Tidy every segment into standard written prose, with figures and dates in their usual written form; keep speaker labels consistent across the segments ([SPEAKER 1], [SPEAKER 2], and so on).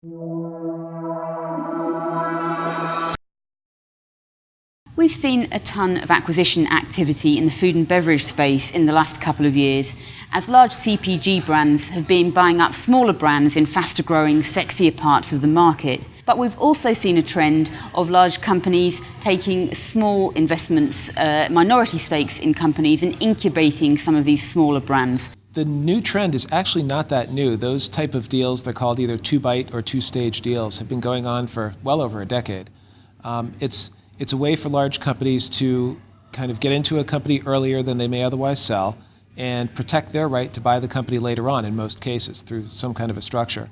[SPEAKER 1] We've seen a ton of acquisition activity in the food and beverage space in the last couple of years, as large CPG brands have been buying up smaller brands in faster growing, sexier parts of the market. But we've also seen a trend of large companies taking small investments, minority stakes in companies, and incubating some of these smaller brands.
[SPEAKER 2] The new trend is actually not that new. Those type of deals, they're called either two-bite or two-stage deals, have been going on for well over a decade. It's a way for large companies to kind of get into a company earlier than they may otherwise sell and protect their right to buy the company later on, in most cases, through some kind of a structure.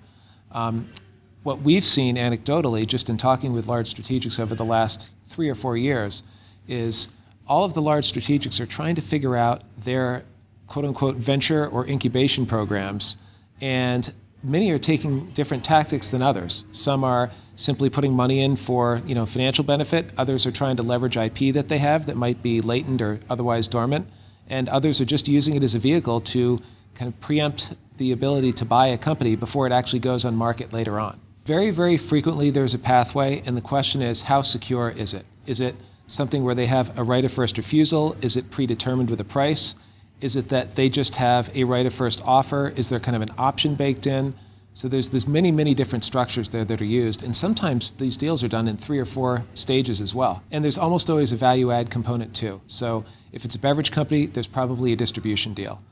[SPEAKER 2] What we've seen anecdotally, just in talking with large strategics over the last 3 or 4 years, is all of the large strategics are trying to figure out their quote-unquote venture or incubation programs, and many are taking different tactics than others. Some are simply putting money in for financial benefit. Others are trying to leverage IP that they have that might be latent or otherwise dormant. And others are just using it as a vehicle to kind of preempt the ability to buy a company before it actually goes on market later on. Very, very frequently there's a pathway, and the question is, how secure is it? Is it something where they have a right of first refusal? Is it predetermined with a price? Is it that they just have a right of first offer? Is there kind of an option baked in? So there's many, many different structures there that are used, and sometimes these deals are done in 3 or 4 stages as well. And there's almost always a value add component too. So if it's a beverage company, there's probably a distribution deal.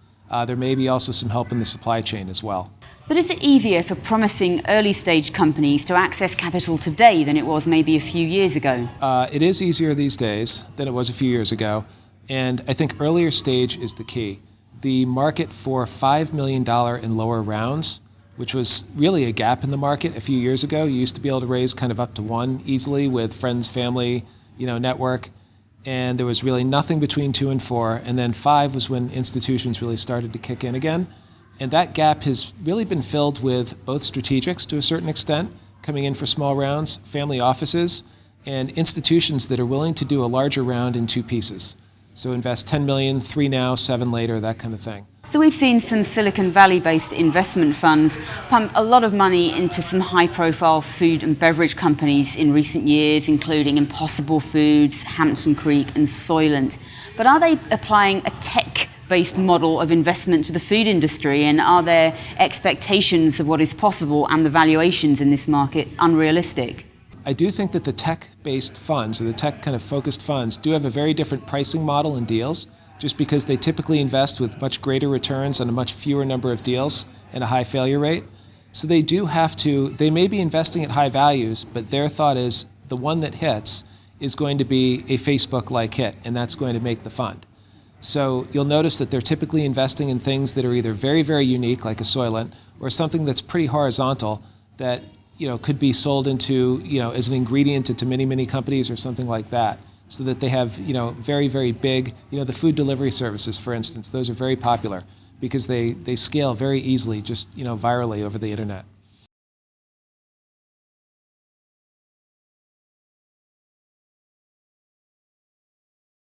[SPEAKER 2] There may be also some help in the supply chain as well.
[SPEAKER 1] But is it easier for promising early stage companies to access capital today than it was maybe a few years ago?
[SPEAKER 2] It is easier these days than it was a few years ago. And I think earlier stage is the key. The market for $5 million and lower rounds, which was really a gap in the market a few years ago. You used to be able to raise kind of up to 1 easily with friends, family, network. And there was really nothing between 2 and 4. And then 5 was when institutions really started to kick in again. And that gap has really been filled with both strategics to a certain extent, coming in for small rounds, family offices, and institutions that are willing to do a larger round in 2 pieces. So invest 10 million, 3 now, 7 later, that kind of thing.
[SPEAKER 1] So we've seen some Silicon Valley-based investment funds pump a lot of money into some high-profile food and beverage companies in recent years, including Impossible Foods, Hampton Creek, and Soylent. But are they applying a tech-based model of investment to the food industry, and are their expectations of what is possible and the valuations in this market unrealistic?
[SPEAKER 2] I do think that the tech-based funds, or the tech kind of focused funds, do have a very different pricing model and deals, just because they typically invest with much greater returns on a much fewer number of deals and a high failure rate. So they may be investing at high values, but their thought is the one that hits is going to be a Facebook-like hit, and that's going to make the fund. So you'll notice that they're typically investing in things that are either very, very unique, like a Soylent, or something that's pretty horizontal that could be sold into, as an ingredient into many, many companies or something like that, so that they have, very, very big, the food delivery services, for instance, those are very popular because they scale very easily, just, virally over the internet.